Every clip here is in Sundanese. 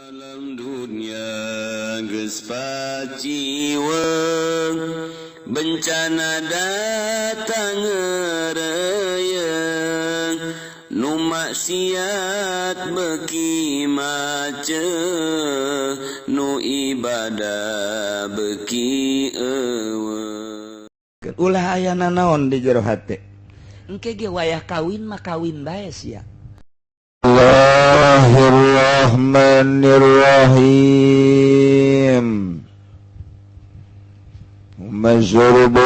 alam dunia geus paciweung bencana datang ngeureyeung nu maksiat beuki maceuh nu ibadah beuki eueuh. Ulah aya nanaon di jero hate engke ge wayah kawin mah kawin bae sia. Bismillahirrahmanirrahim. Masyurbu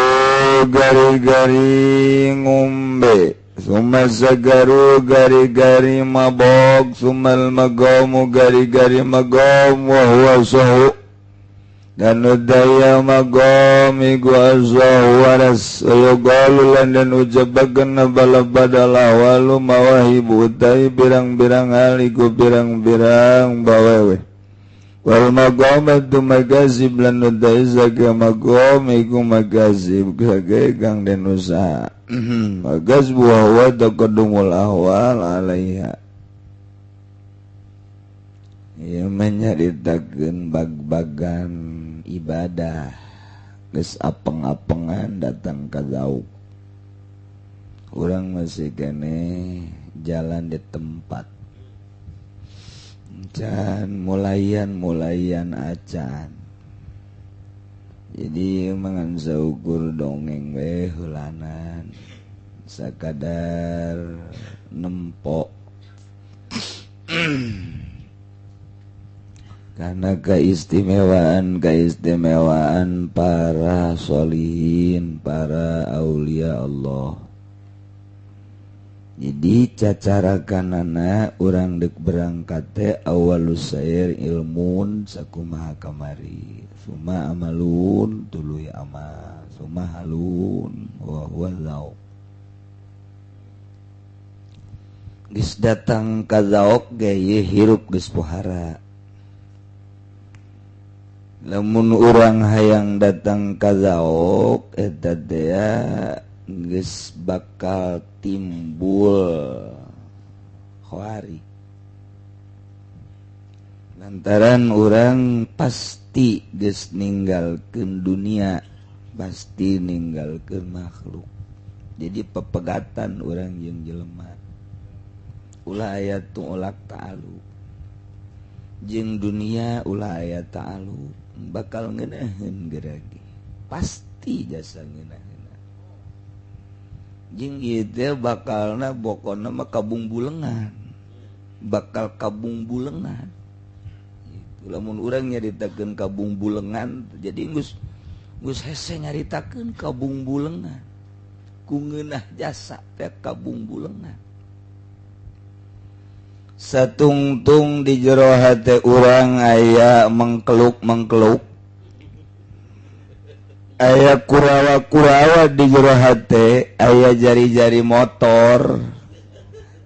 gari-gari ngombe, summa sagaru gari-gari mabok, summal magamu gari-gari magam wa huwa sahu. Dan udaya magam igu azwahu waras ayagalulan dan ujabagan nabalabadalah walu mawahibu utai birang-birang aliku birang-birang bawewe wal magam itu magazib lan udaya zaga magam igu magazib gagegang dan usaha magazib wa takadumul ahwal alaiha. Ia menyaritakeun bag-bagan ibadah geus apeng-apengan datang ka zauk. Urang masih kene jalan di tempat can mulayan acan. Jadi mangan saukur dongeng we heulanan sakadar nempok karena keistimewaan para sholihin, para aulia Allah. Jadi cacarakanana urang dek berangkat teh awalus sair ilmun sakumaha kamari, summa amalun tuluy amal, summa halun wa huwa zauk. Geus datang ka zauk ge hirup geus pohara. Lamun urang hayang datang ka zauk eta teh geus bakal timbul khawari. Lantaran urang pasti geus ninggalkeun dunia, pasti ninggalkeun makhluk. Jadi pepegatan urang jeung jelema. Ulah aya tu'ulak ta'alu. Jeung dunia ulah aya ta'alu. Bakal ngeunaheun geragi pasti jasa ngeunaheun jeung ieu teh bakalna bokonna mah kabungbulengan, bakal kabungbulengan gitu. Lamun urang nyaritakeun kabungbulengan jadi geus hese nyaritakeun kabungbulengan ku ngeunah jasa teh kabungbulengan. Satungtung di jero hate urang aya mengkeluk aya kurawa-kurawa di jero hate, aya jari-jari motor,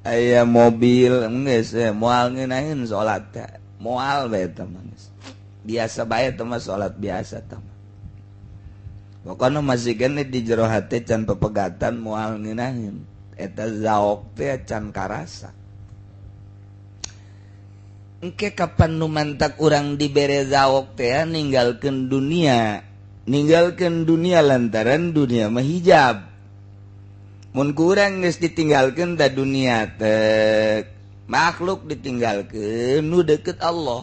aya mobil geus moal ngeunaheun salat teh moal bae teh geus biasa bae teh mah salat biasa teh pokona masih kene di jero hate can pepegatan moal ngeunaheun eta zauk teh can karasa. Engke kapan nu mantak urang dibere zauk teh ninggalkeun dunia lantaran dunia mah hijab. Mun ku urang geus ditinggalkeun da dunia teh makhluk ditinggalkeun nu deukeut Allah.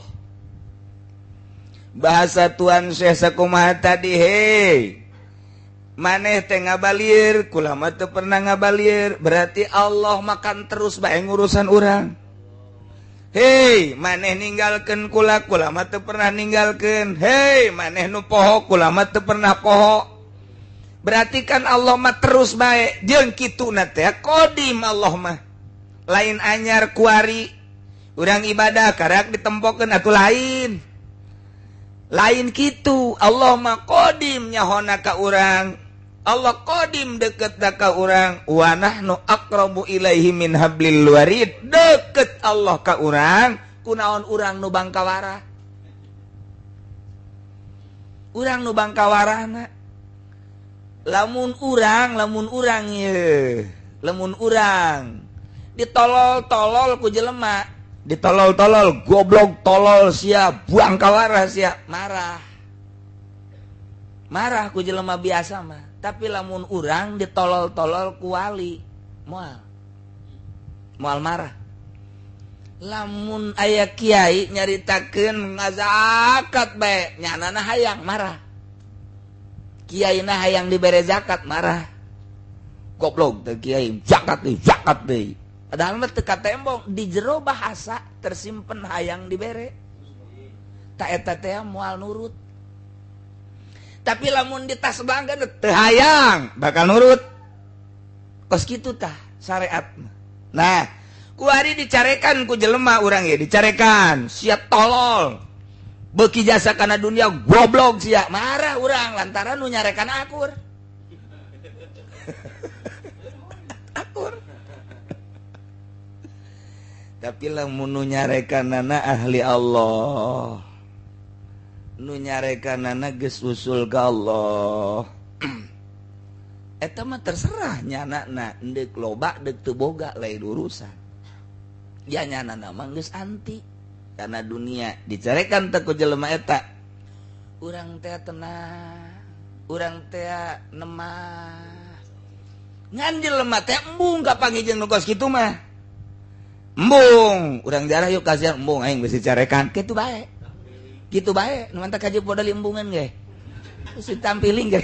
Bahasa Tuan Syekh sakumaha tadi hei maneh teh ngabalieur kula mah teu pernah ngabalieur berarti Allah makan terus bae ngurusan urang. Hei, maneh ninggalkeun kula mah teu pernah ninggalkeun. Hei, maneh nu poho kula mah teu pernah poho. Berarti kan Allah mah terus bae. Jeung kituna teh qadim Allah mah. Lain anyar kuari. Urang ibadah karak ditempokeun atuh lain. Lain kitu. Allah mah qadim nyahona ka urang. Allah qadim deket ka urang wa nahnu aqrabu ilaihi min hablil warid. Deket Allah ka urang kunaon urang nu bangkawarah. Urang nu bangkawarahna lamun urang ye lamun urang ditolol-tolol ku jelema ditolol-tolol goblok tolol siap buang kawarah siap marah ku jelema biasa mah tapi lamun urang ditolol-tolol ku wali moal marah lamun aya kiai nyaritakeun ngazakat bae nyanana hayang marah kiaina hayang dibere zakat marah goblok teh kiai zakat deui padahal mah teu katembong di jero bahasa tersimpen hayang dibere ta eta teh moal nurut tapi lamun di tas bangga teu hayang bakal nurut kos kitu tah syariat nah ku ari dicarekan ku jelema urang ye dicarekan sia tolol beuki jasa kana dunia goblok sia marah urang lantaran nu nyarekan akur tapi lamun nu nyarekanana ahli Allah nu nyarekanana geus usul ka Allah eta mah terserah nyanana endek loba deuk teu boga lain urusan ya nyanana mah geus anti karena dunia dicarekan teh ku jelema eta urang teh tenang urang teh nemah ngan jelema teh embung ka pangijeng nu kos kitu mah embung urang jarah yuk kasihan embung aing geus dicarekan kitu bae nu mantap kaji podal embungan ge si tampiling ge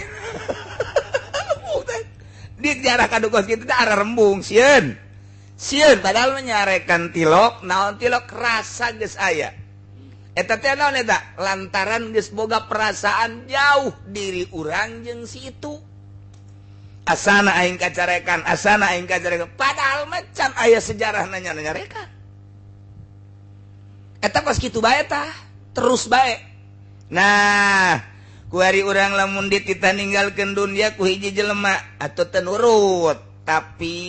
di jarah kadu kos kitu teh arah rembung sieun padahal menyarekan tilok naon tilok rasa geus aya eta teh naon eta lantaran geus boga perasaan jauh diri urang jeung si itu asana aing kacarekan padahal macan aya sejarahna nyarekan eta pas kitu bae tah terus bae nah ku ari urang lamun ditita ninggalkeun dunia ku hiji jelema atuh teu nurut tapi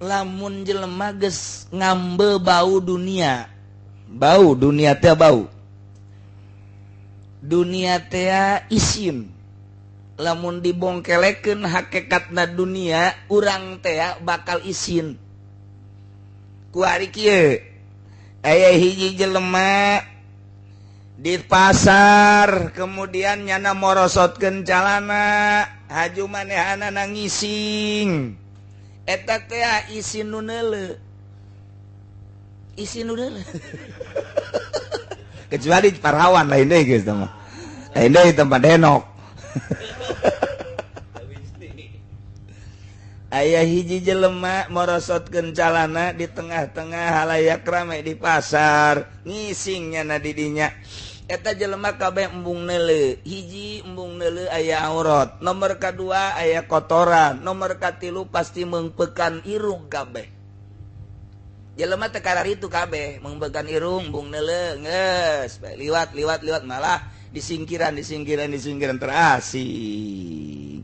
lamun jelema geus ngambe bau dunia teh bau dunia teh isin lamun dibongkelekeun hakikatna dunia urang teh bakal isin ku ari kieu aya hiji jelema di pasar kemudian nyana morosotkeun calana haju manehana nangising eta teh isin nu neuleuh kecuali parawan lain deui geus teh mah lain deui tempat denok aya hiji jelema morosotkeun calana di tengah-tengah halayak rame di pasar ngising nyana di dinya eta jelema kabeh embung neuleuh hiji embung neuleuh aya aurat nomor kadua aya kotoran nomor katilu pasti meungpeukan irung kabeh jelema teh kararitu kabeh meungpeukan irung embung neuleuh geus bae liwat malah disingkiran terasih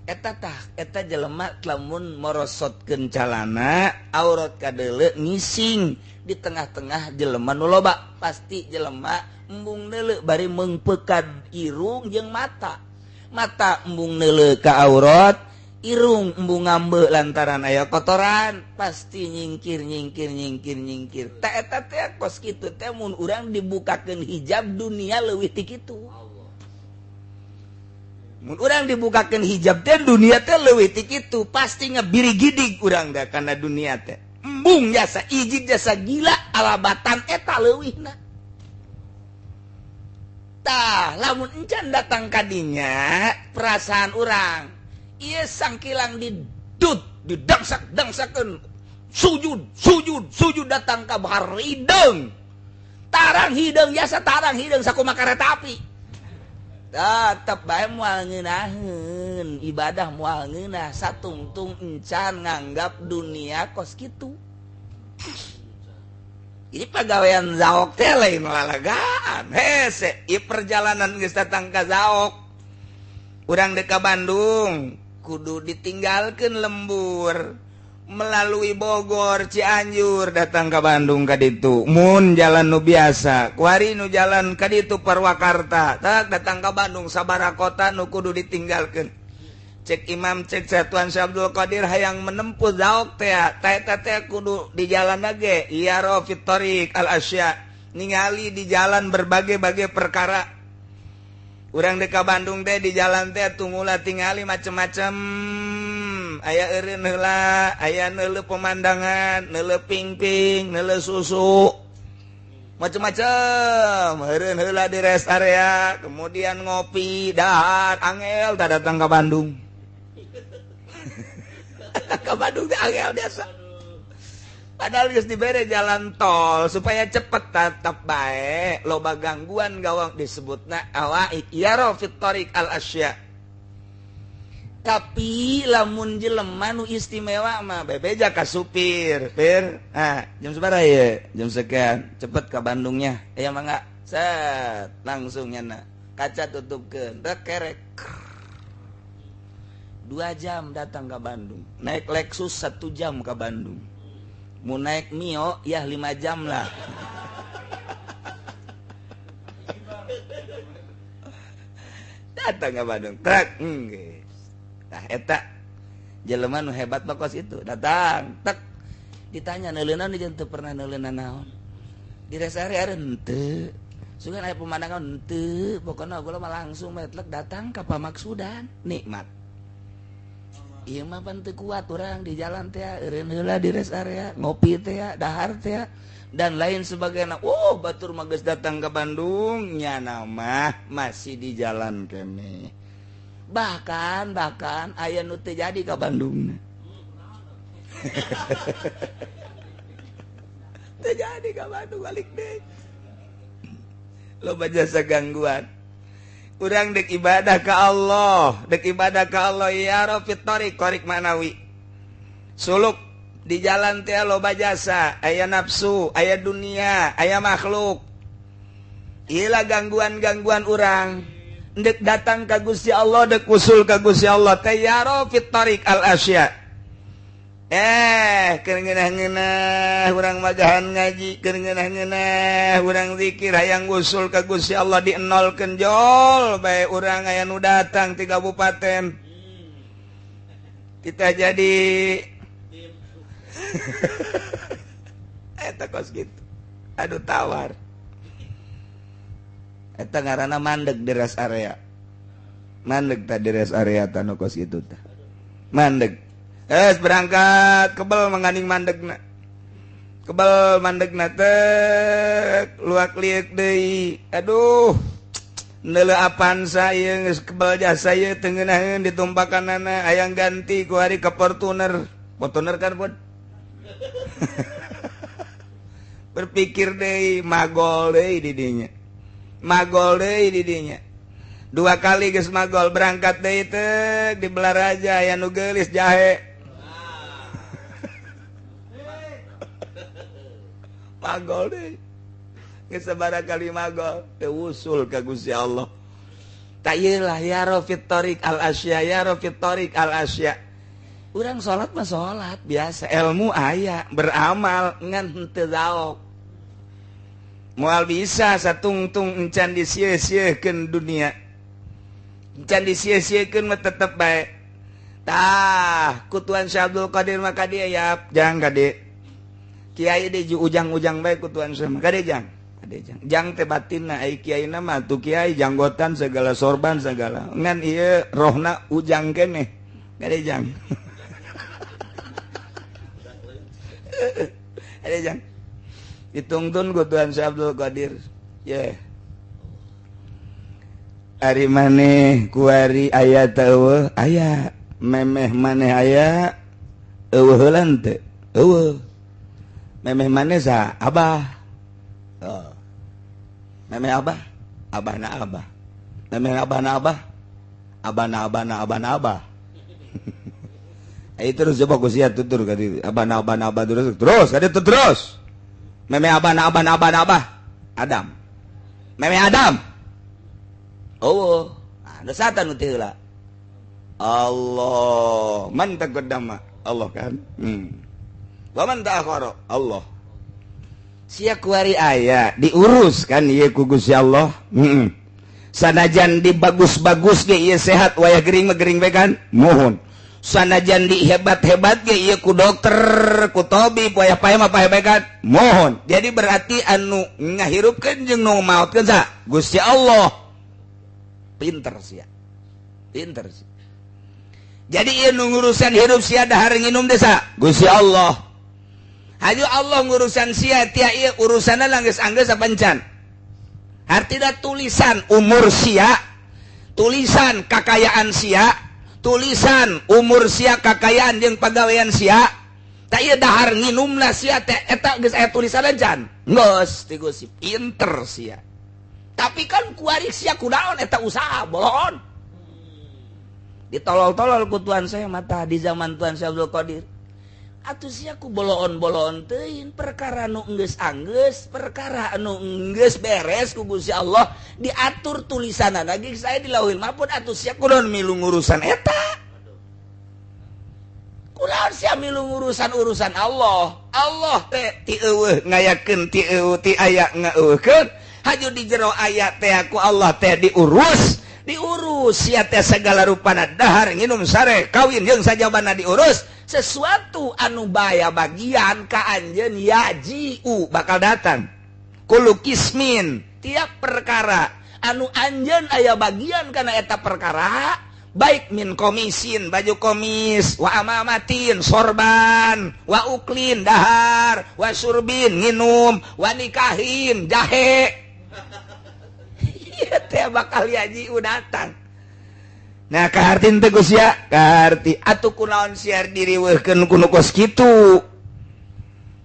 eta jelema lamun morosotkeun calana aurat kadeuleu ngising di tengah-tengah jelema nu loba pasti jelema embung neuleuh bari meungpeukan irung jeung mata embung neuleuh ka aurat irung embung ngambe lantaran aya kotoran pasti nyingkir ta eta teh kos kitu teh mun urang dibukakeun hijab dunia leuwih ti kitu mun urang dibukakeun hijab teh dunia teh leuwih ti kitu pasti ngabiri-gidig urang da kana dunia teh embung jasa ijid jasa gila alabatan eta leuwihna tah lamun encan datang kadinya perasaan urang ieu sangkilang didangsak-dangsakeun sujud datang ka bahar hideung tarang hideung jasa tarang hideung sakumaha kareta api tetep bae moal ngeunaheun ibadah moal ngeunah satungtung encan nganggap dunia kos kitu jadi pagawean zaok teh lain lalagaan hese ieu perjalanan geus datang ka zaok urang deuk ka Bandung kudu ditinggalkeun lembur melalui Bogor Cianjur datang ke Bandung ka ditu mun jalan nu biasa kuari nu jalan ka ditu Purwakarta tak datang ke Bandung sabaraha kota nu kudu ditinggalkeun cek imam cek Satuan Syabdul Qadir hayang menempuh zauk teh kudu di jalan lagi iya fit thoriq al asya ningali di jalan berbagai-bagai perkara urang deka Bandung teh di jalan teh tunggula tingali macem-macem aya eureun heula aya neuleuh pemandangan neuleuh ping-ping neuleuh susu macem-macem eureun heula di rest area kemudian ngopi dahar angel tak datang ke Bandung ke Bandung teh angel biasa padahal geus dibere jalan tol supaya cepet tetap bae loba gangguan gawang disebutna awaik yaro fit thoriq al asya tapi lamun jelema nu istimewa mah bebeja ka supir pir jam sabaraha ye jam sekian cepet ke Bandungnya aya mangga set langsung nyana kaca tutupkeun rek kerek 2 jam datang ke Bandung naik Lexus 1 jam ke Bandung mau naik Mio ya 5 jam lah datang ke Bandung truk nah eta jelema nu hebat bakos itu datang tek ditanya neuleuh naon jeung teu pernah neuleuh naon di rest area henteu sugan aya pemandangan henteu pokona gua mah langsung metlek datang ka pamaksudan nikmat ieu mah pan teu kuat urang di jalan teh eureun heula di rest area ngopi teh dahar teh dan lain sebagainya batur mah geus datang ke Bandung nya mah masih di jalan kene bahkan aya nu teu jadi ka Bandung teu jadi ka Bandung balik deui loba jasa gangguan urang dek ibadah ka Allah ya rafit thoriq thoriq manawi suluk di jalan teh loba jasa aya nafsu aya dunia aya makhluk ieu gangguan-gangguan urang dek datang ka Gusti Allah dek usul ka Gusti Allah teh ya rafit thoriq al asya keur ngeunah-ngeunah urang magahan ngaji keur ngeunah-ngeunah urang zikir hayang usul ka Gusti Allah dienolkeun jol bae urang aya nu datang ti kabupaten kita jadi eta kos gitu aduh tawar eta ngaranna mandeg di rest area mandeg tah di rest area tah nu kos kitu tah mandeg berangkat kebel menganing mandegna kebel mandegna teh luak liuk deui aduh neuleuh apan saya geus kebel jasa ieu teu ngeunaheun ditumpakanana hayang ganti ku hari ka Fortuner kan pun berpikir deui magol deui di dinya 2 kali geus magol berangkat deui teh di Belaraja aya nu geulis jahe magol deui geus sabaraha kali magol teu usul ka Gusti Allah ta ieu lah ya rafit thoriq al asya ya rafit thoriq al asya urang salat mah salat biasa ilmu aya beramal ngan henteu zaok moal bisa satungtung encan disieu-sieukeun dunia encan disieu-sieukeun mah tetep bae tah kutuan Syabdul Qadir mah ka dieu ya jang ka dieu kiai di ujang-ujang bae kutuan sama ka dieu jang teh batinna ai kiaina mah tu kiai janggotan segala sorban segala ngan ieu rohna ujang keneh ka dieu jang ada jang ditungtun kutuan Syabdul Qadir ari maneh kuari aya teu aya memeh maneh aya eueuh heula teu eueuh memeh maneh sa abah memeh abah abahna abah memeh abahna abah abahna abah ai terus coba ku sia tutur ka dieu abahna abah terus ka dieu terus memeh abahna abah Adam memeh Adam dosata nu teh heula Allah man taqaddama Allah kan wa man ta'akhara Allah sia kuari aya diurus kan ieu ku Gusti Allah sanajan di bagus-bagus ge ieu sehat wayah gering mah gering bae kan mohon sanajan di hebat-hebat ge ieu ku dokter ku tabib wayah pae mah pae bae kan mohon jadi berarti anu ngahirupkeun jeung nu maotkeun sa Gusti Allah pinter sia pinter sia jadi ieu nu ngurusan hirup sia dahar nginum teh sa Gusti Allah haju Allah ngurusan sia tia ieu urusanna langgeus-anggeus sapancan artinya tulisan umur sia tulisan kakayaan sia tulisan umur sia kakayaan jeung pagawean sia tak ieu dahar nginumna sia teh eta geus aya tulisanan can geus ti Gusti pinter sia tapi kan kuari sia kunaon eta usaha bolon ditolol-tolol ku Tuhan saya mata di zaman Tuhan saya Abdul Qadir atuh sia ku boloon-boloon teuing perkara nu geus anggeus perkara anu geus beres ku Gusti Allah diatur tulisanana ge saya di Lauhul Mahfuz atuh sia kunaon milu ngurusan eta kunaon sia milu urusan Allah Allah teh ti eueuh ngayakeun ti eueuh ti aya ngaeueuhkeun haju di jero aya teh ku Allah teh diurus sia teh segala rupana dahar nginum sare kawin jeung sajabana diurus sesuatu anu baya bagian ka anjeun yajiu bakal datang kullu kismin tiap perkara anu anjeun aya bagian kana eta perkara baik min komisin baju komis wa amamatin sorban wa uklin dahar wa surbin nginum wa nikahin jahe ieu teh bakal yajiu datang. Nah kahartin teh Gus ya kaharti atuh kunaon siar diriweuhkeun ku nu kos kitu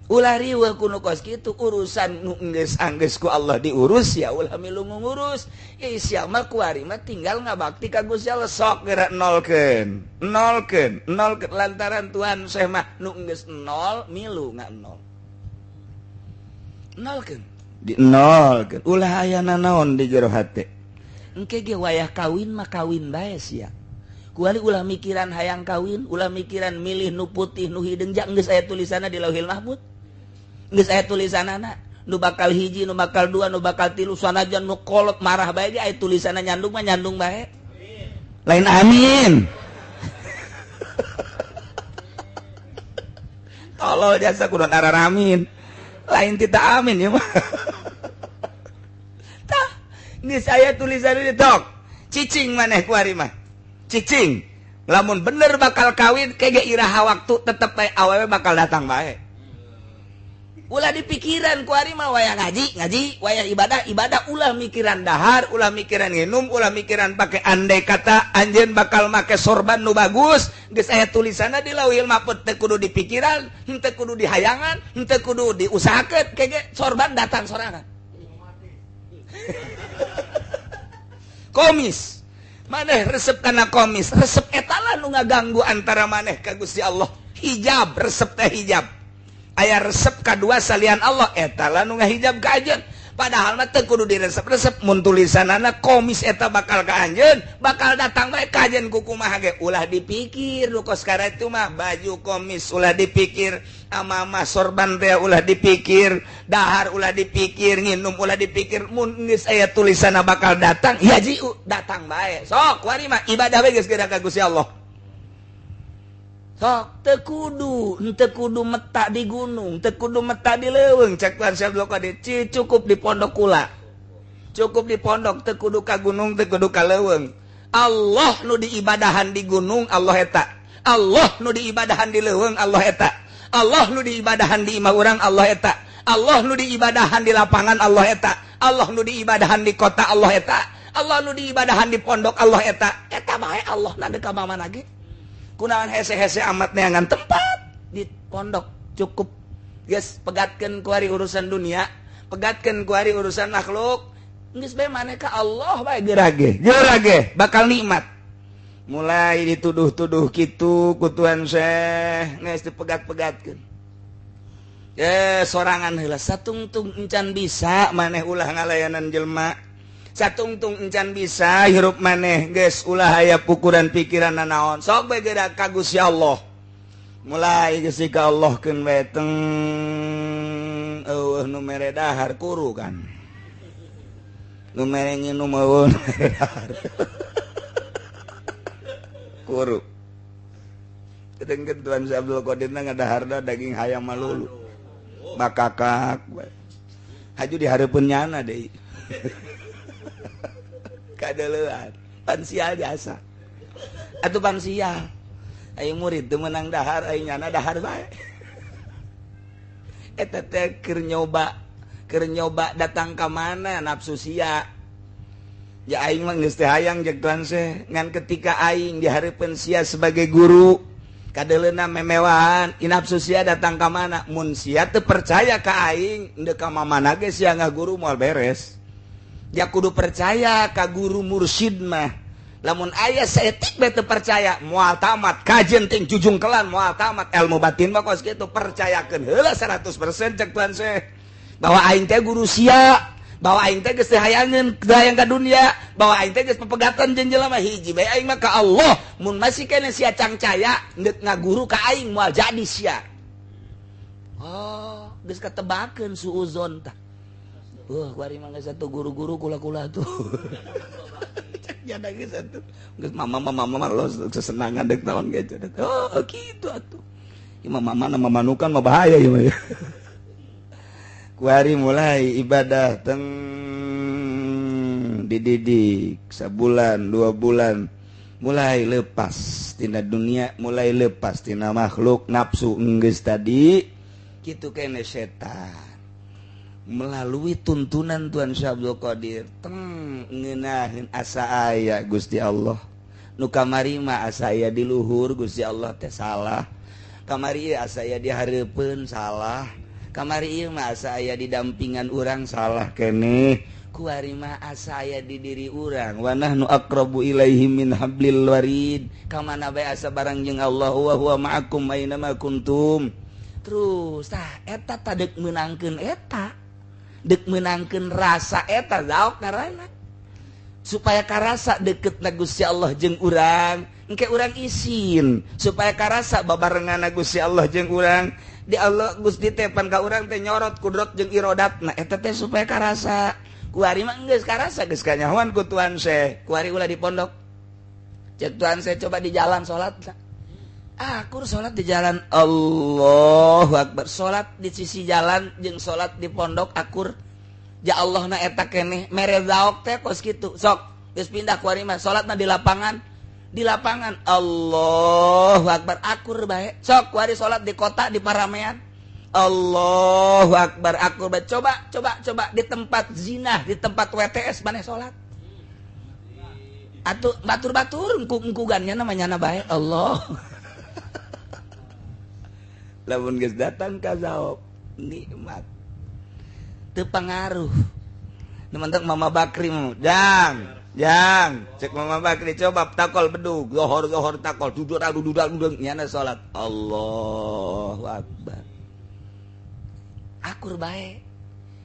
ulah riweuh ku nu kos kitu urusan nu geus anggeus ku Allah diurus ya ulah milu ngurus ieu sia mah kuari mah tinggal ngabakti ka Gusti Allah sok geura nolkeun lantaran Tuhan saya mah nu geus nol milu nol nolkeun di nolkeun ulah aya nanaon di jero hate engke ge wayah kawin mah kawin bae sia kuali ulah mikiran hayang kawin ulah mikiran milih nu putih nu hideung ja geus aya tulisanna di Lauhul Mahfuz geus aya tulisanana nu bakal hiji nu bakal dua nu bakal tilu sanajan nu kolot marah bae ge aya tulisanna nyandung mah nyandung bae lain amin tolol jasa kudu araramin lain tita amin ya mah geus aya tulisan di tok cicing maneh kuari mah cicing lamun bener bakal kawin kege iraha waktu tetep bae awewe bakal datang bae ulah dipikiran kuari mah wayah ngaji wayah ibadah ulah mikiran dahar ulah mikiran nginum ulah mikiran pake andai kata anjeun bakal make sorban nu bagus geus aya tulisanna di Lauhul Mahfuz teu kudu dipikiran henteu kudu dihayangan henteu kudu diusahakeun kege sorban datang sorangan komis maneh resep kana komis resep etalah nu ngaganggu antara maneh ka Gusti Allah hijab resep teh hijab aya resep kadua salian Allah etalah nu ngahijab ka anjeun padahal mah teu kudu diresep-resep mun tulisanana komis eta bakal ka anjeun bakal datang bae ka anjeun ku kumaha ge ulah dipikir nu kos karatu mah baju komis ulah dipikir amama sorban teh ulah dipikir dahar ulah dipikir nginum ulah dipikir mun geus aya tulisanna bakal datang ya jiu datang bae sok kuari mah ibadah bae geus geura ka Gusti Allah sok teu kudu meta di gunung teu kudu meta di leuweung cek Tuhan Syekh Abdul Qadir cukup di pondok kula cukup di pondok teu kudu ka gunung teu kudu ka leuweung Allah nu diibadahan di gunung Allah eta Allah nu diibadahan di leuweung Allah eta Allah nu diibadahan di imah urang Allah eta Allah nu diibadahan di lapangan Allah eta Allah nu diibadahan di kota Allah eta Allah nu diibadahan di pondok Allah eta bae Allah nade ka mana ge kunaon hese-hese amat neangan tempat di pondok cukup geus pegatkeun ku ari urusan dunia pegatkeun ku ari urusan makhluk geus bae maneh ka Allah bae geura ge bakal nikmat mulai dituduh-tuduh kitu ku Tuhan Syekh geus dipegat-pegatkeun sorangan heula satungtung encan bisa maneh ulah ngalayanan jelema satungtung encan bisa hirup maneh geus ulah aya pukuran pikiran naon sok bae geura ka Gusti Allah mulai geus ka Allah keun bae teng eueuh nu mere dahar kuru kan nu merengin nu meueun kuru ketengkeun Tuan Si Abdul Qadir ngadaharna daging hayam malulu bakakak haju dihareupeun nyana deui kadeulean pan sia jasa atuh pan sia aya murid teu meunang dahar aya nyana dahar bae eta teh keur nyoba datang ka mana nafsu sia ya aing mah geus teh hayang jeung Tuan Syekh ngan ketika aing dihareupeun sia sebagai guru kadeleuna memewahan nafsu sia datang ka mana mun sia teu percaya ka aing endeu ka mamana ge sia ngaguru moal beres ya kudu percaya ka guru mursyid mah lamun aya saeutik bae teu percaya moal tamat kajen ting jujung kelan moal tamat ilmu batin mah kos kitu percayakeun heula 100% cek Tuan Syekh bahwa aing teh guru sia, bahwa aing teh geus teu hayang ka dunia, bahwa aing teh geus pepegatan jeung jelema hiji bae aing mah ka Allah, mun masih kene sia cangcaya ndeuk ngaguru ka aing moal jadi sia. Oh, geus katebakeun suuzon tah. Kuari mah geus satu guru-guru kula-kula tuh. Jada geus satu. Geus mama lo sesenangan deuk naon ge. Oh, kitu atuh. Ieu mama manukan mah bahaya ieu mah. Kuari mulai ibadah teng dididik sabulan 2 bulan mulai lepas tina dunia mulai lepas tina makhluk nafsu enggeus tadi kitu kene setan melalui tuntunan Tuan Syekh Abdul Qadir teng ngeunaheun asa aya Gusti Allah nu kamari mah asa aya di luhur Gusti Allah teh salah kamari asa aya di hareupeun salah kamari ieu mah asa aya di dampingan urang salah keneh kuari mah asa aya di diri urang wa nahnu aqrabu ilaihi min hablil warid kamana bae asa barang jeung Allah wa huwa ma'akum aina ma kuntum terus tah eta tah deuk meunangkeun eta deuk meunangkeun rasa eta zaok ngaranna supaya karasa deukeutna Gusti Allah jeung urang engke urang isin supaya karasa babarenganna Gusti Allah jeung urang di Allah Gusti teh pan ka urang teh nyorot kudrot jeung irodatna eta teh supaya karasa kuari mah geus karasa geus kanyahoan ku Tuan Syekh kuari ulah di pondok cek Tuan Syekh coba di jalan salat akur salat di jalan Allahu Akbar salat di sisi jalan jeung salat di pondok akur ja Allahna eta keneh mere zaok teh kos kitu sok geus pindah kuari mah salatna di lapangan Allahu Akbar akur bae sok kuari salat di kota di paramean Allahu Akbar akur bae coba di tempat zina di tempat WTS maneh salat atuh batur-batur engku gannya namanya bae Allah lamun geus datang ka zaok nikmat teu pangaruh nementek Mama Bakri Jang, cek Mama Bakri coba takol bedug, zohor takol, duduk nyana salat. Allahu Akbar. Akur bae.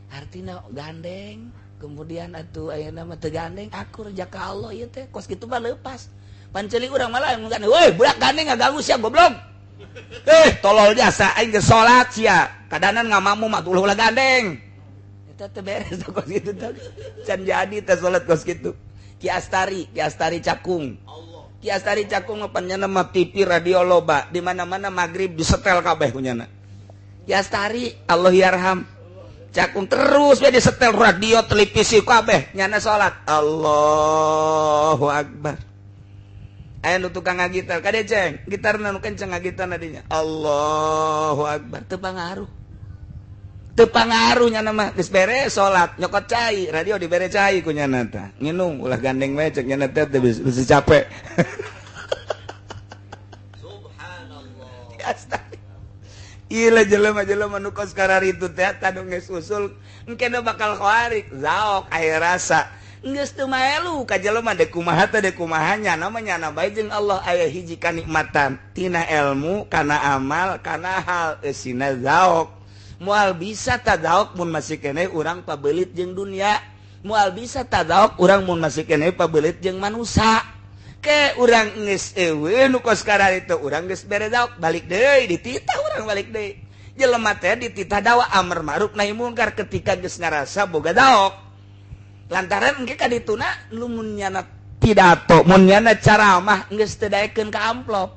Artina gandeng, kemudian atuh ayeuna mah teu gandeng, akur jaka Allah ieu teh kos kitu mah leupas. Pan ceuli urang mah lain gandeng, "Woi, budak gandeng ngaganggu sia goblok." Tolol jasa aing geus salat sia. Kadanan ngamamu mah tuh ulah gandeng. Eta teh beres kos kitu teh. Can jadi teh salat kos kitu. Ki Astari Cakung. Ki Astari Cakung panjana mah TV radio loba, di mana-mana magrib disetel kabeh kunyana. Ki Astari Allah yarham. Cakung terus we disetel radio, televisi kabeh nyana salat. Allahu Akbar. Aya nu tukang ngagitar, kade ceng, gitarna nu kenceng ngagitar nadinya. Allahu Akbar, teu pangaruh nyana mah geus beres salat nyokot cai radio dibere cai ku nyana tah nginung ulah gandeng we cek nyana teh bisa capek subhanallah ieu jelema-jelema nu kos kararitu teh tanu geus usul engke nu bakal khawarik zaok aya rasa geus teu maelu ka jelema deuk kumaha teh deuk kumahanya namanya bae jeung Allah aya hiji kanikmatan tina ilmu kana amal kana hal eusina zaok moal bisa tadaok mun masih kene urang pabelit jeung dunia moal bisa tadaok urang mun masih kene pabelit jeung manusia ke urang geus eueuh nu kos kararitu urang geus bere daok balik deui dititah urang balik deui jelema teh dititah dawa amar ma'ruf nahi munkar ketika geus ngarasa boga daok lantaran engke ka dituna lumun nyana pidato mun nyana caramah geus teu daekeun ka amplop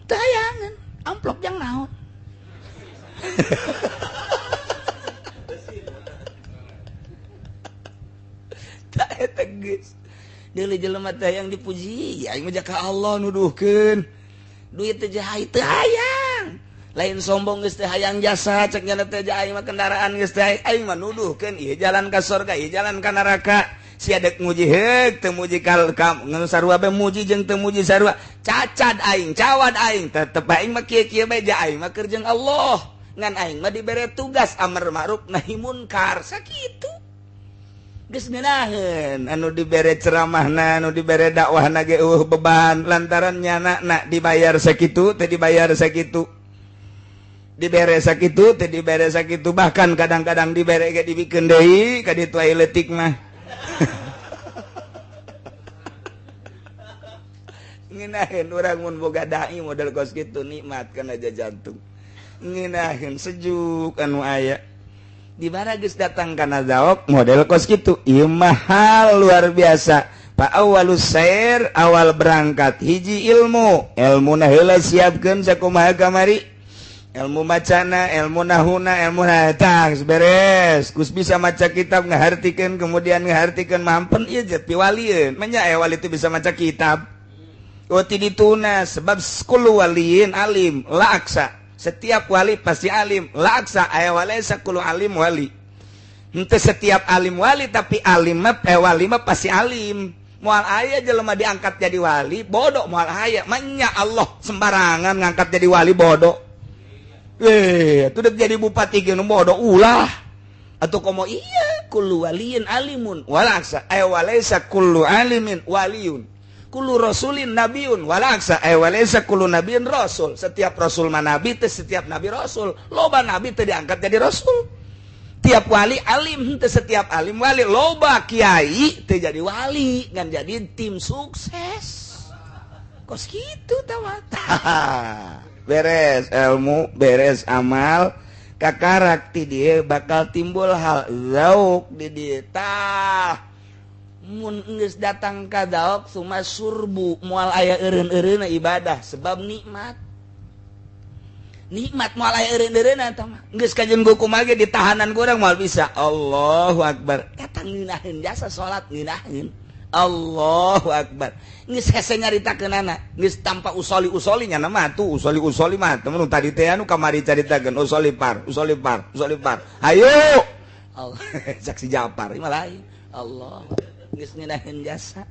teu hayangeun amplop jang naon tak eta geus deuleu jelema teh yang dipuji aing mah ka Allah nuduhkeun duit teh jahai teu hayang lain sombong geus teh hayang jasa cek nyana teh aing mah kendaraan geus teh aing mah nuduhkeun ieu jalan ka surga ieu jalan ka neraka si adek muji heuk teu muji kal ngan sarua bae muji jeung teu muji sarua cacad aing cawad aing tetep aing mah kieu-kieu bae ja aing mah keur jeung Allah ngan aing mah dibere tugas amar ma'ruf nahi munkar sakitu geus ngeunaheun anu dibere ceramahna anu dibere dakwahna ge beban lantaran nyana dibayar sakitu teu dibayar sakitu dibere sakitu teu dibere sakitu bahkan kadang-kadang dibere ge dibikeun deui ka ditu aya leutik mah ngeunaheun urang mun boga dai model kos kitu nikmat kana aja jantung ngeunaheun sejuk anu aya di bara geus datang kana zaok model kos kitu ieu mahal luar biasa fa awalus sair awal berangkat hiji ilmuna heula siapkeun sakumaha kamari ilmu macana ilmu nahuna ilmu tah beres kus bisa maca kitab ngahartikeun kemudian ngahartikeun mampen ieu jet piwalieun manya aya wali teu bisa maca kitab ti dituna sebab kullu waliin alim la aksa setiap wali pasti alim la aksa aya walaysa kullu alim wali henteu setiap alim wali tapi alim mah wali mah pasti alim moal aya jelema diangkat jadi wali bodoh moal aya manya Allah sembarangan ngangkat jadi wali bodoh atuh udah jadi bupati geus bodoh ulah atuh komo iya kullu waliin alimun wala aksa aya walaysa kullu alimin waliyun kullu rasulin nabiun walaksa walaysa kullu nabiin rasul setiap rasul mah nabi teh setiap nabi rasul loba nabi teh diangkat jadi rasul tiap wali alim teh setiap alim wali loba kiai teh jadi wali ngan jadi tim sukses kos kitu tawata beres ilmu beres amal kakarak ti dieu bakal timbul hal zauk di dieu tah mun geus datang ka daok suma surbu moal aya eureun-eureunna ibadah sebab nikmat moal aya eureun-eureunna eta mah geus kajeun kumaha ge ditahanan ku urang moal bisa Allahu akbar eta ngeunaheun jasa salat ngeunaheun Allahu akbar geus hese nyaritakeunana geus tanpa usoli nya mah tuh usoli mah temen tadi teh anu kamari caritakeun usoli par ayo Allah saksi Japar ieu mah lain Allah geus ngeunaheun jasa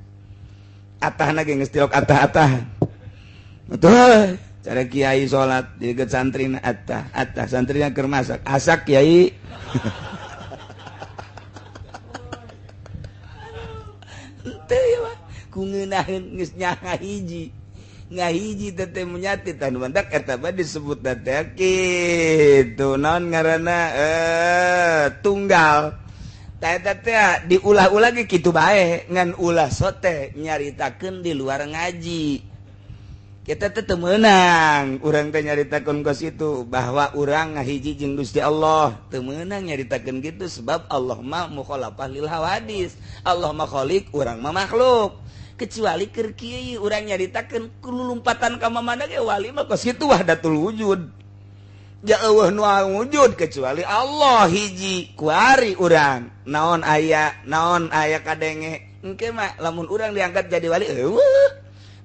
atahna ge geus tilok atah betul cara kiai salat di deket santrina atah santrina keur masak asak kiai teu ya ku ngeunaheun geus nya ngahiji teh menyati tan mandak eta mah disebut teh kitu naon ngaranna tunggal eta teh diulah-ulah ge kitu bae ngan ulah sote nyaritakeun di luar ngaji kita teh teu meunang urang teh nyaritakeun kos itu bahwa urang ngahiji jeung Gusti Allah teu meunang nyaritakeun kitu sebab Allah mah mukhalafah lil hawadis Allah mah khaliq urang mah makhluk kecuali keur kieu urang nyaritakeun kululumpatan ka mamana ge wali mah kos kitu wahdatul wujud ja eueuh nu wujud kecuali Allah hiji kuari urang naon aya kadenge engke mah lamun urang diangkat jadi wali eueuh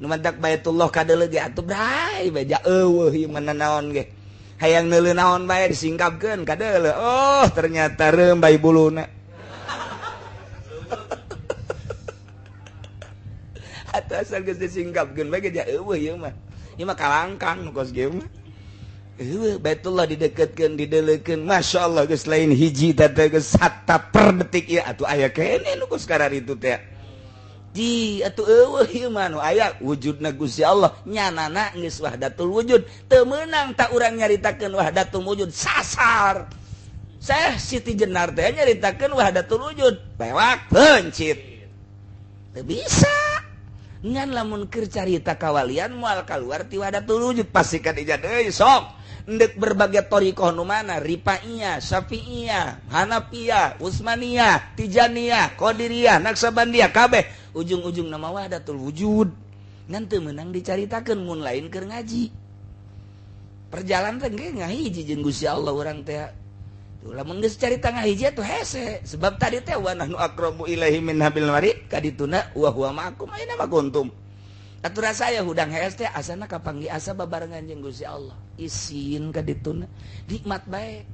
nu mantak Baitullah kadeuleu ge atuh bray bae eueuh ieu mah naon ge hayang neuleuh naon bae disingkapkeun kadeuleu oh ternyata reum bae buluna atuh asal geus disingkapkeun bae ge eueuh ieu mah kalangkang nu kos ge mah Baitullah dideketkeun dideleukeun Masya Allah geus lain hiji teh geus hatta per detik ieu atuh aya kene nu geus kararitu teh di atuh eueuh ieu mah nu aya wujudna Gusti Allah nyanana geus wahdatul wujud teu meunang tak urang nyaritakeun wahdatul wujud sasar Syekh Siti Jenar teh nyaritakeun wahdatul wujud pewak pencit teu bisa ngan lamun keur carita kawalian moal kaluar ti wahdatul wujud pasti ka dijad euy sok ndek berbagai thariqah nu mana Rifaiyah, Syafi'iyah, Hanafiyah, Utsmaniyah, Tijaniyah, Qadiriyah, Naksabandiyah kabeh ujung-ujung nama wahdatul wujud ngan teu meunang dicaritakeun mun lain keur ngaji perjalanan teh ge ngahiji jeung Gusti Allah urang teh lamun geus carita ngahiji atuh hese sebab tadi teh wa nahnu aqrabu ilaihi min hablil warid kadituna wa huwa ma'akum aina ma kuntum atur saya hudang hees teh asana kapanggih asa babarengan jeung Gusti Allah isin kadituna nikmat bae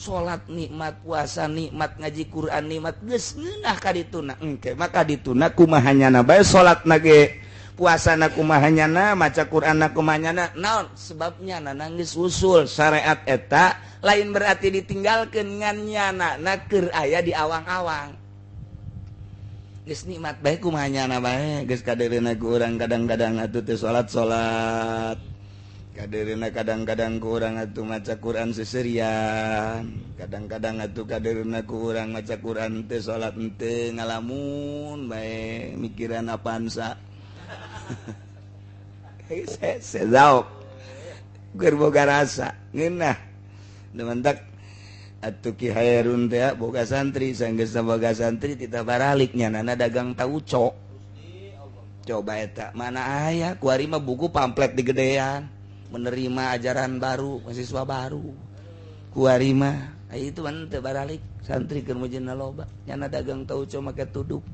salat nikmat puasa nikmat ngaji Quran nikmat geus ngeunah kadituna engke maka kadituna kumahanyana bae salatna ge puasana kumahanyana maca Qur'anna kumahanyana naon sebabnya nangis usul syariat eta lain berarti ditinggalkeun ngan nyana keur aya di awang-awang geus nikmat bae kumahanyana bae geus kadeurina ku urang kadang-kadang atuh teu salat kadeurina kadang-kadang ku urang atuh maca Quran seserian kadang-kadang atuh kadeurina ku urang maca Quran teu salat henteu ngalamun bae mikiran apaan sa sezaok keur boga rasa ngeunah dementak atuh Ki Hairun teh boga santri sanggeus boga santri titah baralik nyanana dagang tauco coba eta mana aya kuari mah buku pamflet digedean menerima ajaran baru mahasiswa baru kuari mah itu mah teu baralik santri keur mujina loba nyana dagang tauco make tuduk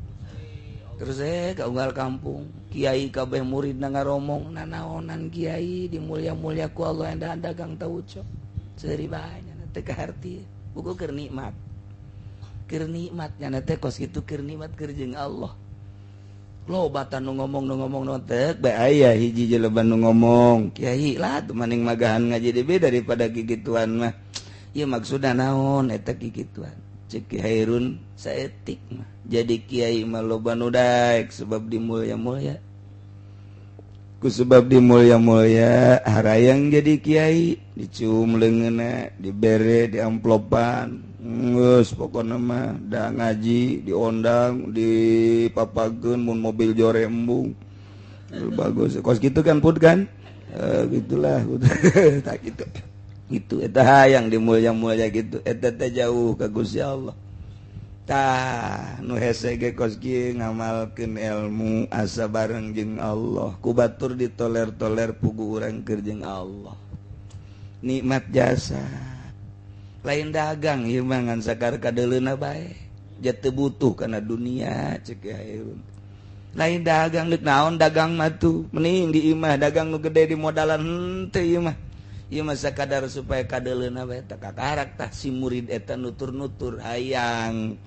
terus kaunggal kampung kiai kabeh muridna ngaromong nanaonan kiai dimulya-mulya ku Allah endahan dagang tauco seuri bae nyana teu kaharti buku keur nikmat nyana teh kos kitu keur nikmat keur jeung Allah loba nu ngomong teh bae aya hiji jeleban nu ngomong kiai lah tuh maning magahan ngaji deui daripada kikituan mah ieu maksudna naon eta kikituan cek Ki Hairun saetik mah jadi kiai mah loba nu daek sebab dimulya-mulya ku sebab dimulya-mulya harayang jadi kiai dicium leungeunna dibere di amplopan geus pokona mah da ngaji diondang dipapageun mun mobil jore embung bagus kos kitu kan put kan gitulah tak kitu gitu eta hayang dimulya-mulya gitu eta teh jauh ka Gusti Allah tah nu hese ge kos kieu ngamalkeun ilmu asa bareng jeung Allah ku batur ditoler-toler pugu urang keur jeung Allah nikmat jasa lain dagang ieu mah ngan sakar kadeuleuna bae ja teu butuh kana dunia cek Hairun lain dagang deuk naon dagang mah tuh mending di imah dagang nu gede di modalan henteu ieu mah ieu mah sakadar supaya kadeuleuna bae tah kakarak tah si murid eta nutur-nutur hayang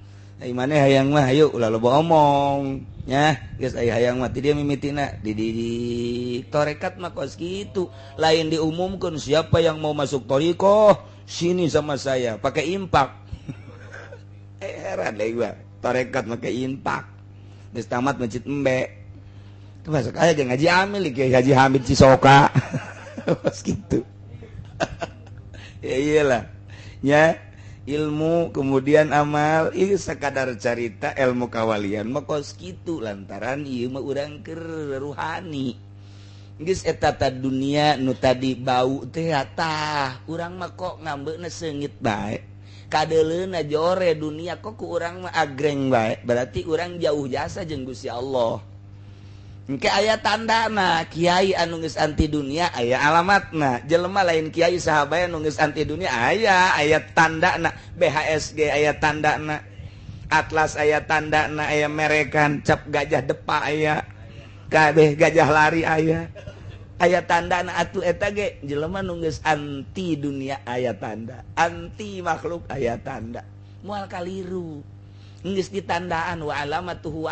ai maneh hayang mah hayu ulah loba omong nya geus aya hayang mah ti dia mimitina di tarekat mah kos kitu lain diumumkeun siapa yang mau masuk thariqah sini sama saya pakai impak heran deui gua tarekat make impak geus tamat masjid embe teu masuk aya jeung ngaji amil Kiai Haji Hamid Cisoka kos kitu ya iyalah nya ilmu kemudian amal ieu sakadar carita ilmu kawalian mah kos kitu lantaran ieu mah urang keur ruhani geus eta ta dunia nu tadi bau teh tah urang mah kok ngambeuna seungit bae kadeuleuna jore dunia kok ku urang mah agreng bae berarti urang jauh jasa jeung Gusti Allah engke aya tandana kiai anu geus anti dunia aya alamatna jelema lain kiai saha bae anu geus anti dunia aya tandana BHSG aya tandana Atlas aya tandana aya merekan cap gajah depa aya kabeh gajah lari aya tandana atuh eta ge jelema nu geus anti dunia aya tanda anti makhluk aya tanda moal kaliru geus ditandaan wa alamatuhu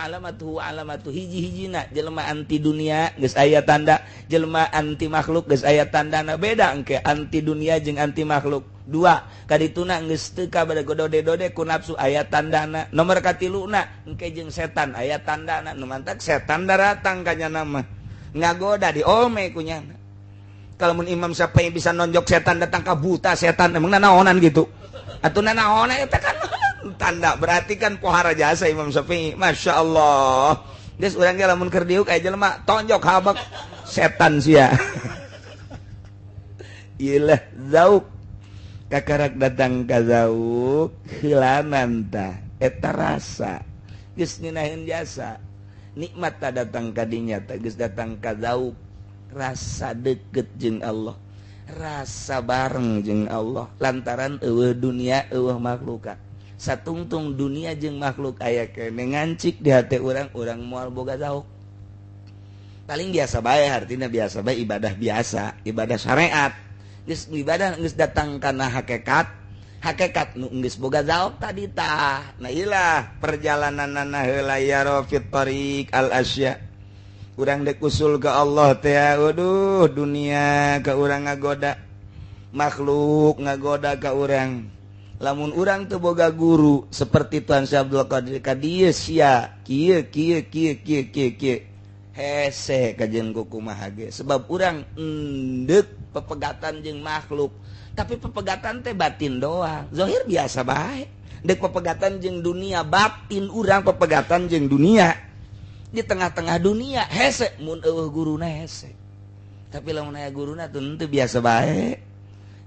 hiji-hijina jelema anti dunia geus aya tanda jelema anti makhluk geus aya tandana beda engke anti dunia jeung anti makhluk dua kadituna geus teu kabada godode-dode ku nafsu aya tandana nomor katiluna engke jeung setan aya tandana nu mantak setan daratang ka nyana mah ngagoda diome ku nyana kalau mun Imam Syafi'i bisa nonjok setan datang ka buta setan emang naonan gitu atuh naonan eta kan tanda berarti kan pohara jasa Imam Syafi'i Masya Allah geus urang ge lamun keur diuk aya jelema tonjok habak setan sia ilah zauk kakarak datang ka zauk hilanan tah eta rasa geus ngeunaheun jasa nikmat tak datang kadinya tak geus datang ka zauk rasa deket jeung Allah rasa bareng jeung Allah lantaran eueuh dunia eueuh makhlukat satungtung dunia jeung makhluk aya keneh ngancik di hati urang moal boga zauk paling biasa bae artinya biasa bae ibadah biasa ibadah syariat geus ibadah geus datang kana hakikat nu geus boga zauk tadi tah nah ilah perjalananna heula ya rafit tariq al asya urang dek usul ke Allah teh waduh dunia ka urang ngagoda makhluk ngagoda ka urang lamun urang teu boga guru seperti Tuan Syekh Abdul Qadir ka dieu sia kieu hese kajian kumaha ge sebab urang endek pepegatan jeung makhluk tapi pepegatan teh batin doang zahir biasa bae dek pepegatan jeung dunia batin urang pepegatan jeung dunia di tengah-tengah dunia hese mun eueuh guruna hese tapi lamun aya guruna tuh teu biasa bae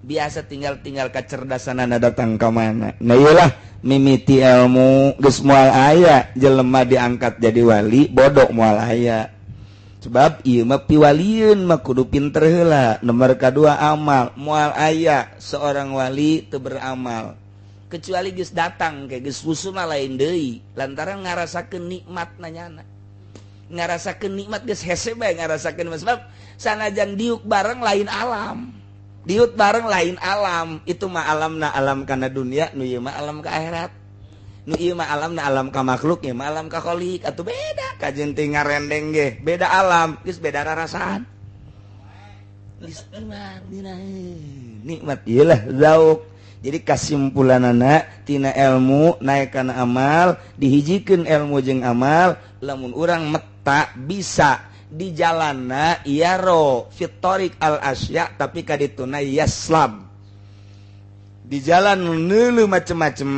biasa tinggal kecerdasanana datang ka mana nah iyalah mimiti ilmu geus moal aya jelema diangkat jadi wali bodoh moal aya sebab ieu mah piwalieun mah kudu pinter heula nomor kadua amal moal aya seorang wali teu beramal kecuali geus datang ke geus wusul mah lain deui lantaran ngarasakeun nikmat nanyana ngarasakeun nikmat geus hese bae ngarasakeun sebab sanajan diuk bareng lain alam diut bareng lain alam itu mah alamna alam kana dunia nu ieu mah alam ka akhirat nu ieu mah alamna alam ka makhluk ieu mah alam ka khaliq atuh beda kajeun teh ngarendeng ge beda alam geus beda rarasaan geus nikmat ieu lah zauk jadi kasimpulanana tina ilmu naek kana amal dihijikeun ilmu jeung amal lamun urang meta bisa di jalanna yaro fitorik al asya tapi kadituna yaslam di jalan neulu macem-macem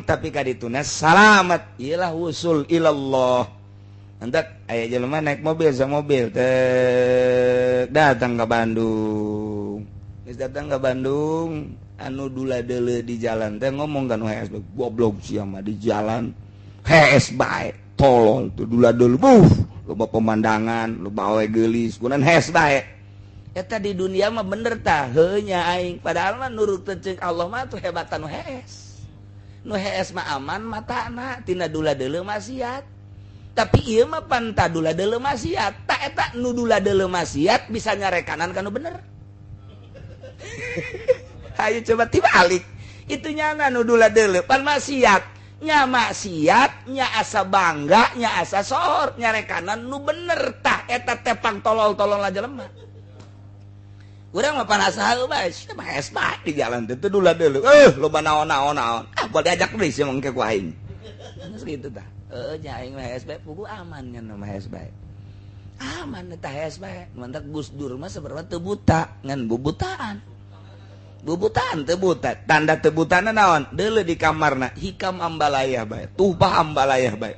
tapi kadituna salamat ialah wusul ilallah antak aya jelema naik mobil sama mobil datang ke Bandung geus datang ke Bandung anu dula-deuleu di jalan teh ngomong kan HS goblok sia mah di jalan HS bae tolol tuh dula-deuleu loba pemandangan loba awe geulis kunaon hes bae eta di dunia mah bener tah heuh nya aing padahal mah nurut teu Allah mah tuh hebatan nu hes mah aman matana tina dula-deuleu maksiat tapi ieu mah panta dula-deuleu maksiat tak eta nu dula-deuleu maksiat bisa nyarekanan kana bener ayo coba tibalik itu nyana nu dula-deuleu pan maksiat nya maksiat nya asa bangga nya asa sohor nyarekanan nu bener tah eta tepang tolol-tolol aja lemah urang mah panasa heuh bae sia mah es bae di jalan teh teu dula-deuleu loba naon-naon boleh diajak deui sia mangke ku aing geus kitu tah nya aing mah es bae pugu aman nya mah es bae aman tah es bae mantap Gus Dur mah sabarwa teu buta ngan bubutaan bubutaan teu buta tanda teu butana naon deuleu di kamarna hikam ambalayah bae tupah ambalayah bae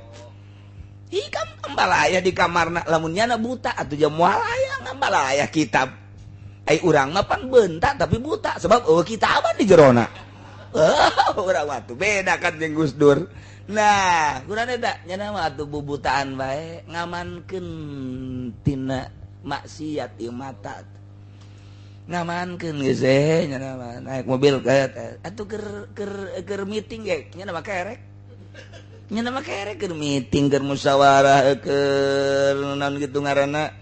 hikam ambalayah di kamarna lamun nyana buta atuh jam moal aya ambalayah kitab ai urang mah pan beunta tapi buta sebab eueuh kitaban di jerona urang mah tuh beda kan jeung Gus Dur nah urang eta nyana mah atuh bubutaan bae ngamankeun tina maksiat ieu mata ngamankeun geus nya naik mobil atuh keur meeting ge nya mah kerek keur meeting keur musyawarah keur naon kitu ngaranna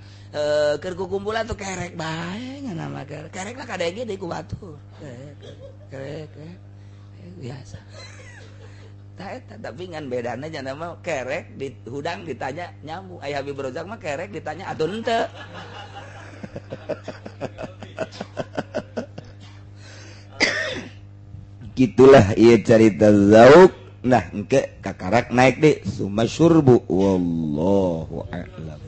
keur kukumpulan tuh kerek bae nya mah kerek lah kadege deui ku batur kerek biasa tah eta tapi ngan bedana nya mah kerek di hudang ditanya nyambung aya Habib Rozak mah kerek ditanya atuh henteu gitulah ieu carita zauk nah engke kakarak naik deh summa syurbu wallahu a'lam.